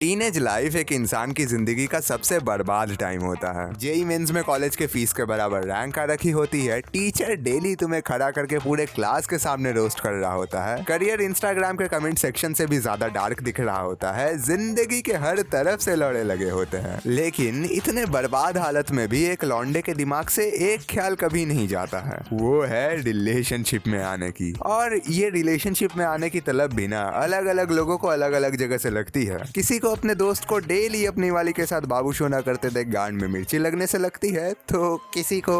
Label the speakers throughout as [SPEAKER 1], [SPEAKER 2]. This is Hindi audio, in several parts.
[SPEAKER 1] टीनेज लाइफ एक इंसान की जिंदगी का सबसे बर्बाद टाइम होता है। जेई मेंस में कॉलेज के फीस के बराबर रैंक आ रखी होती है। टीचर डेली तुम्हें खड़ा करके पूरे क्लास के सामने रोस्ट कर रहा होता है। करियर इंस्टाग्राम के कमेंट सेक्शन से भी ज्यादा डार्क दिख रहा होता है। जिंदगी के हर तरफ से लड़े लगे होते हैं, लेकिन इतने बर्बाद हालत में भी एक लौंडे के दिमाग से एक ख्याल कभी नहीं जाता है, वो है रिलेशनशिप में आने की। और ये रिलेशनशिप में आने की तलब भी ना अलग अलग लोगों को अलग अलग जगह से लगती है। किसी को अपने दोस्त को डेली अपनी वाली के साथ बाबू सोना करते देख गांड में मिर्ची लगने से लगती है, तो किसी को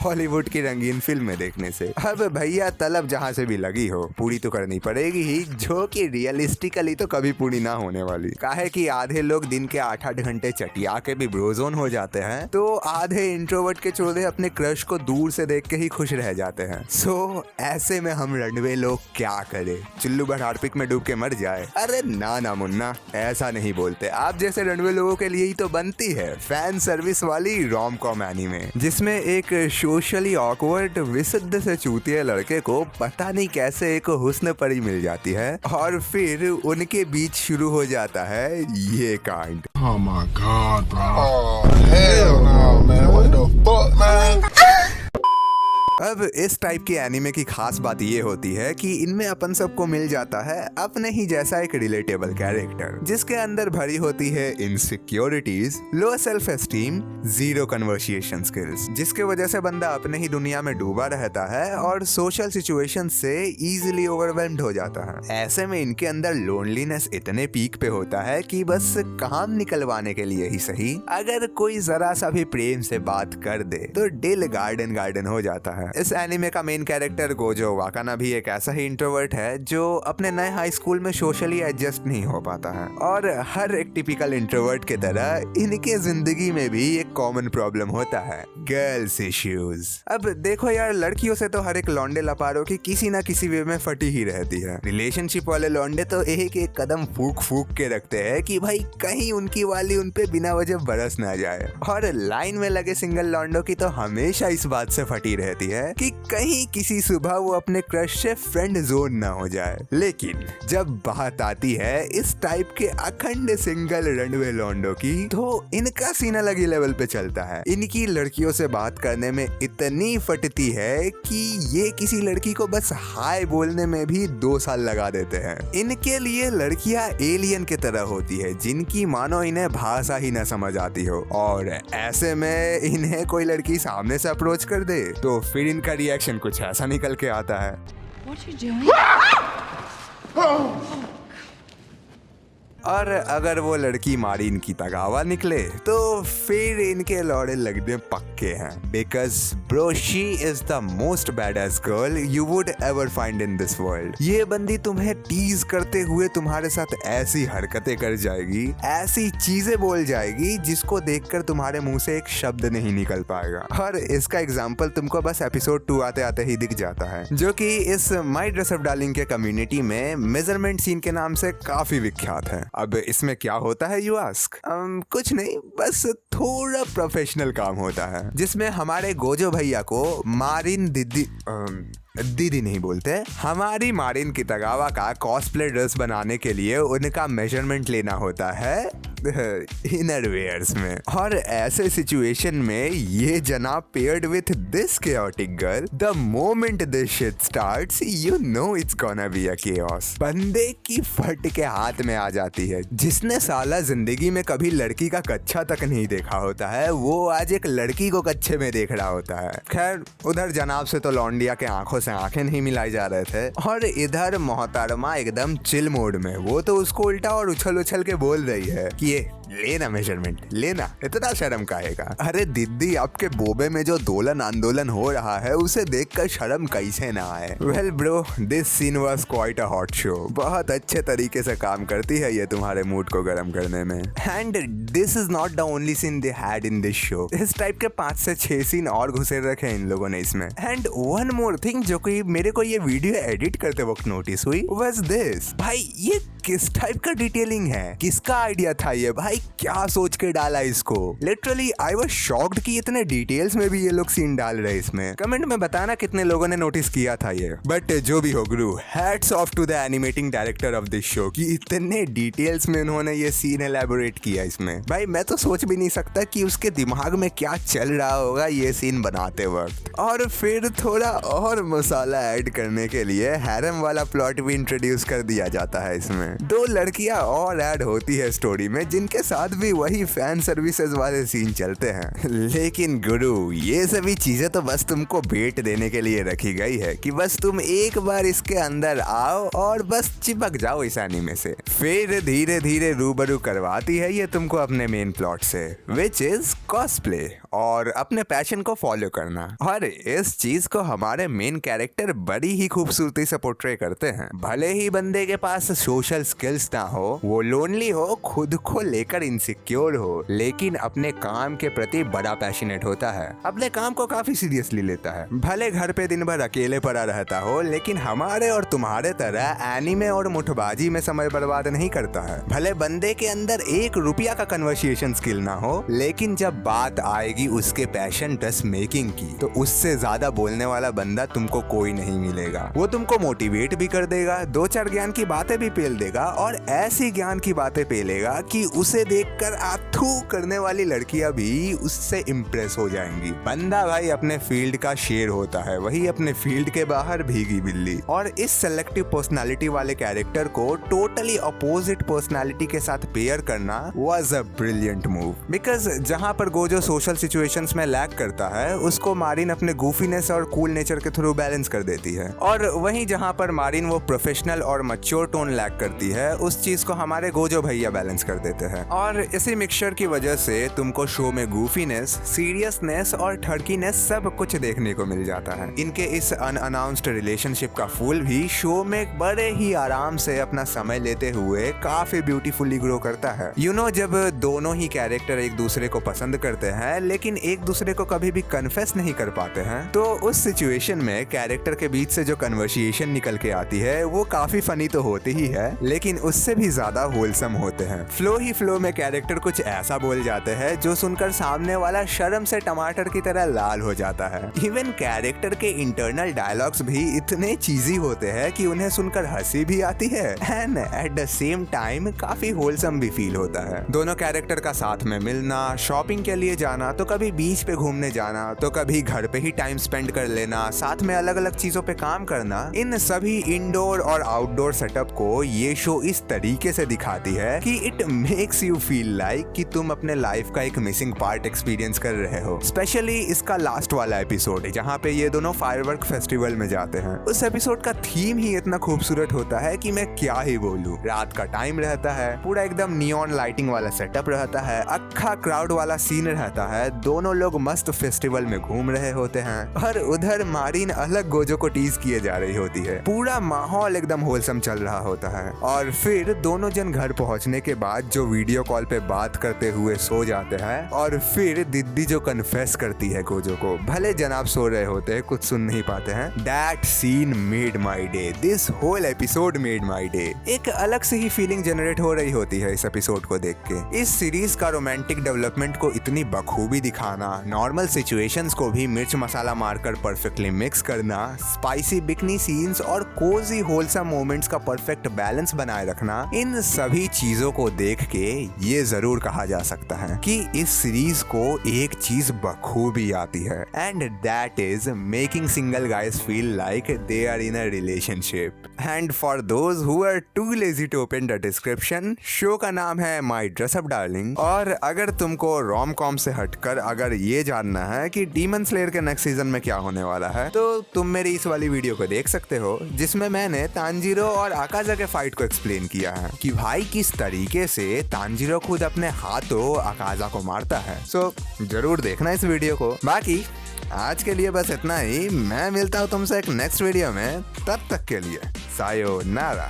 [SPEAKER 1] हॉलीवुड की रंगीन फिल्में देखने से। अब भैया तलब जहां से भी लगी हो पूरी तो करनी पड़ेगी ही, जो कि रियलिस्टिकली तो कभी पूरी ना होने वाली। काहे कि आधे लोग दिन के 8-8 घंटे चटिया के भी ब्रोजोन हो जाते हैं, तो आधे इंट्रोवर्ट के चोदे अपने क्रश को दूर से देख के ही खुश रह जाते हैं। सो ऐसे में हम रनवे लोग क्या करें? चुल्लू भर हार्पिक में डूब के मर जाए? अरे ना ना मुन्ना, ऐसा नहीं बोलते। आप जैसे रनवे लोगों के लिए ही तो बनती है फैन सर्विस वाली रोम कॉम एनीमे, जिसमें एक सोशली ऑकवर्ड विशुद्ध से चूतिए लड़के को पता नहीं कैसे एक हुस्न परी मिल जाती है और फिर उनके बीच शुरू हो जाता है ये कांड।
[SPEAKER 2] Oh my God, bro. Oh, hell no, man. What the fuck, man?
[SPEAKER 1] अब इस टाइप के एनिमे की खास बात ये होती है कि इनमें अपन सबको मिल जाता है अपने ही जैसा एक रिलेटेबल कैरेक्टर, जिसके अंदर भरी होती है insecurities, low self esteem, zero conversation skills, जिसके वजह से बंदा अपने ही दुनिया में डूबा रहता है और सोशल सिचुएशन से इजीली ओवरवेल्म्ड हो जाता है। ऐसे में इनके अंदर लोनलीनेस इतने पीक पे होता है कि बस काम निकलवाने के लिए ही सही, अगर कोई जरा सा भी प्रेम से बात कर दे तो दिल गार्डन गार्डन हो जाता है। इस एनिमे का मेन कैरेक्टर गोजो वाकाना भी एक ऐसा ही इंट्रोवर्ट है जो अपने नए हाई स्कूल में सोशली एडजस्ट नहीं हो पाता है। और हर एक टिपिकल इंट्रोवर्ट के तरह इनके जिंदगी में भी एक कॉमन प्रॉब्लम होता है, गर्ल्स इश्यूज। अब देखो यार, लड़कियों से तो हर एक लौंडे लपारों की किसी ना किसी वे में फटी ही रहती है। रिलेशनशिप वाले लौंडे तो एक एक कदम फूक फूक के रखते हैं कि भाई कहीं उनकी वाली उनपे बिना वजह बरस ना जाए। और लाइन में लगे सिंगल लौंडों की तो हमेशा इस बात से फटी रहती है कि कहीं किसी सुबह वो अपने क्रश से फ्रेंड जोन ना हो जाए। लेकिन जब बात आती है इस टाइप के अखंड सिंगल रनवे लौंडों की, तो इनका सीना लगी लेवल पे चलता है। इनकी लड़कियों से बात करने में इतनी फटती है कि ये किसी लड़की को बस हाय बोलने में भी 2 साल लगा देते हैं। इनके लिए लड़कियां एलियन की तरह होती है, जिनकी मानो इन्हें भाषा ही न समझ आती हो। और ऐसे में इन्हें कोई लड़की सामने से अप्रोच कर दे तो फिर इनका रिएक्शन कुछ ऐसा निकल के आता है।
[SPEAKER 3] What are you doing?
[SPEAKER 1] और अगर वो लड़की मारीन की तगावा निकले तो फिर इनके लौड़े लगने पक्के हैं, because bro she is the most badass girl you would ever find in this world. ये बंदी तुम्हें टीज करते हुए तुम्हारे साथ ऐसी हरकतें कर जाएगी, ऐसी चीजें बोल जाएगी जिसको देखकर तुम्हारे मुंह से एक शब्द नहीं निकल पाएगा। और इसका एग्जाम्पल तुमको बस एपिसोड 2 आते आते ही दिख जाता है, जो कि is my dress up darling के कम्युनिटी में मेजरमेंट सीन के नाम से काफी विख्यात है। अब इसमें क्या होता है यू आस्क? कुछ नहीं, बस थोड़ा प्रोफेशनल काम होता है, जिसमें हमारे गोजो भैया को मारिन दीदी नहीं बोलते, हमारी मारिन की तगावा का कॉस्प्ले ड्रेस बनाने के लिए उनका मेजरमेंट लेना होता है इनर वेयर्स में। और ऐसे सिचुएशन में ये जनाब paired with this chaotic girl, the moment this shit starts you know it's gonna be a chaos। बंदे की फट के हाथ में आ जाती है। जिसने साला जिंदगी में कभी लड़की का कच्छा तक नहीं देखा होता है, वो आज एक लड़की को कच्छे में देख रहा होता है। खैर, उधर जनाब से तो लौंडिया के आंखों से आंखें नहीं मिलाई जा रहे थे, और इधर मोहतरमा एकदम चिल मोड में, वो तो उसको उल्टा और उछल उछल के बोल रही है कि ये लेना मेजरमेंट लेना, इतना शर्म काहेगा? अरे दीदी, आपके बोबे में जो दोलन आंदोलन हो रहा है उसे देखकर शर्म कैसे ना आए? Well bro, this scene was quite a hot show. बहुत अच्छे तरीके से काम करती है ये तुम्हारे मूड को गर्म करने में। And this is not the only seen they had in this show. इस टाइप के 5 से 6 सीन और घुसे रखे इन लोगों ने इसमें। एंड वन मोर थिंग जो कि मेरे को ये वीडियो एडिट करते वक्त नोटिस हुई वाज दिस। भाई ये किस टाइप का डिटेलिंग है? किसका आइडिया था ये? भाई क्या सोच के डाला इसको। लिटरली आई वाज शॉक्ड कि इतने डिटेल्स में भी ये लोग सीन डाल रहे इसमें। कमेंट में बताना कितने लोगों ने नोटिस किया था ये। बट जो भी हो गुरु, hats off to the animating director of this show कि इतने डिटेल्स में उन्होंने ये सीन एलैबोरेट किया इसमें। भाई मैं तो सोच भी नहीं सकता कि उसके दिमाग में क्या चल रहा होगा ये सीन बनाते वक्त। और फिर थोड़ा और मसाला ऐड करने के लिए हैरम वाला प्लॉट भी इंट्रोड्यूस कर दिया जाता है इसमें। 2 लड़कियां और ऐड होती है स्टोरी में जिनके साथ भी वही फैन सर्विसेज वाले सीन चलते हैं। लेकिन गुरु ये सभी चीजें तो बस तुमको बेट देने के लिए रखी गई है कि बस तुम एक बार इसके अंदर आओ और बस चिपक जाओ इस एनीमे से। फिर धीरे धीरे रूबरू करवाती है ये तुमको अपने मेन प्लॉट से, विच इज कॉस्प्ले और अपने पैशन को फॉलो करना। और इस चीज को हमारे मेन कैरेक्टर बड़ी ही खूबसूरती से पोर्ट्रे करते हैं। भले ही बंदे के पास सोशल स्किल्स ना हो, वो लोनली हो, खुद को लेकर इनसिक्योर हो, लेकिन अपने काम के प्रति बड़ा पैशनेट होता है, अपने काम को काफी सीरियसली लेता है। भले घर पे दिन भर अकेले पड़ा रहता हो, लेकिन हमारे और तुम्हारे तरह एनीमे और मुठबाजी में समय बर्बाद नहीं करता है। भले बंदे के अंदर 1 रुपया का कन्वर्सेशन स्किल ना हो, लेकिन जब बात आएगी उसके पैशन ड्रेस मेकिंग की, तो उससे ज्यादा बोलने वाला बंदा तुमको कोई नहीं मिलेगा। वो तुमको मोटिवेट भी कर देगा, 2-4 ज्ञान की बातें भी पेल देगा, और ऐसी ज्ञान की बातें पेलेगा कि उसे देखकर आथू करने वाली लड़कियां भी उससे इम्प्रेस हो जाएंगी। बंदा भाई अपने फील्ड का शेर होता है, वही अपने फील्ड के बाहर भीगी बिल्ली। और इस सेलेक्टिव पर्सनालिटी वाले कैरेक्टर को टोटली अपोजिट पर्सनालिटी के साथ पेयर करना was a brilliant move. Because जहां पर गोजो सोशल सिचुएशंस में लैक करता है, उसको मारिन अपने गूफीनेस और कूल नेचर के थ्रू बैलेंस कर देती है। और वहीं जहां पर मारिन वो प्रोफेशनल और मैच्योर टोन लैक करती है, उस चीज को हमारे गोजो भैया बैलेंस कर देते हैं। और इसी मिक्सचर की वजह से तुमको शो में गूफीनेस, सीरियसनेस और ठड़कीनेस सब कुछ देखने को मिल जाता है। इनके इस अनअनाउंस्ड रिलेशनशिप का फूल भी शो में बड़े ही आराम से अपना समय लेते हुए काफी ब्यूटीफुली ग्रो करता है। जब दोनों ही कैरेक्टर एक दूसरे को पसंद करते हैं लेकिन एक दूसरे को कभी भी कन्फेस नहीं कर पाते हैं, तो उस सिचुएशन में कैरेक्टर के बीच से जो कन्वर्सेशन निकल के आती है वो काफी फनी तो होती ही है, लेकिन उससे भी ज्यादा होलसम होते हैं। फ्लो ही फ्लो में कैरेक्टर कुछ ऐसा बोल जाते हैं जो सुनकर सामने वाला शर्म से टमाटर की तरह लाल हो जाता है। इवन कैरेक्टर के इंटरनल डायलॉग्स भी इतने चीजी होते हैं कि उन्हें सुनकर हंसी भी आती है and at the same time काफी होलसम भी फील होता है। दोनों कैरेक्टर का साथ में मिलना, शॉपिंग के लिए जाना, तो कभी बीच पे घूमने जाना, तो कभी घर पे ही टाइम स्पेंड कर लेना, साथ में अलग अलग चीजों पे काम करना, इन सभी इंडोर और आउटडोर सेटअप को ये शो इस तरीके से दिखाती है कि it makes you feel like कि तुम अपने लाइफ का एक मिसिंग पार्ट एक्सपीरियंस कर रहे हो। स्पेशली इसका लास्ट वाला एपिसोड जहाँ पे ये दोनों फायरवर्क फेस्टिवल में जाते हैं, उस एपिसोड का थीम ही इतना खूबसूरत होता है कि मैं क्या ही बोलूं। रात का टाइम रहता है, पूरा एकदम नियॉन लाइटिंग वाला सेटअप रहता है, अक्खा क्राउड वाला सीन रहता है, दोनों लोग मस्त फेस्टिवल में घूम रहे होते हैं और उधर मारिन अलग गोजो को टीज किए जा रही होती है। पूरा माहौल एकदम होलसम चल रहा होता है। और फिर दोनों जन घर पहुंचने के बाद जो वीडियो कॉल पे बात करते हुए सो जाते हैं, और फिर दीदी जो कन्फेस करती है गोजो को, भले जनाब सो रहे होते हैं, कुछ सुन नहीं पाते हैं। That scene made my day, this whole episode made my day. एक अलग से ही फीलिंग जनरेट हो रही होती है इस एपिसोड को देख के। इस सीरीज का रोमांटिक डेवलपमेंट को इतनी बखूबी दिखाना, नॉर्मल सिचुएशंस को भी मिर्च मसाला मारकर परफेक्टली मिक्स करना, स्पाइसी बिकनी सीन्स और कोजी होलसम मोमेंट्स का परफेक्ट बैलेंस बनाए रखना, इन सभी चीजों को देख के ये जरूर कहा जा सकता है कि इस सीरीज को एक चीज बखूबी आती है, and that is making single guys feel like they are in a relationship. And for those who are too lazy to open the description, show का नाम है माई ड्रेस अप डार्लिंग। और अगर तुमको रोम कॉम से हटकर अगर ये जानना है कि डीमन स्लेयर के नेक्स्ट सीजन में क्या होने वाला है, तो तुम मेरी इस वाली वीडियो को देख सकते हो जिसमें मैंने तांजीरो और आकाजा के फाइट को एक्सप्लेन किया है कि भाई किस तरीके से तांजीरो खुद अपने हाथों आकाजा को मारता है। सो जरूर देखना इस वीडियो को। बाकी आज के लिए बस इतना ही। मैं मिलता हूँ तुमसे एक नेक्स्ट वीडियो में, तब तक के लिए सायोनारा।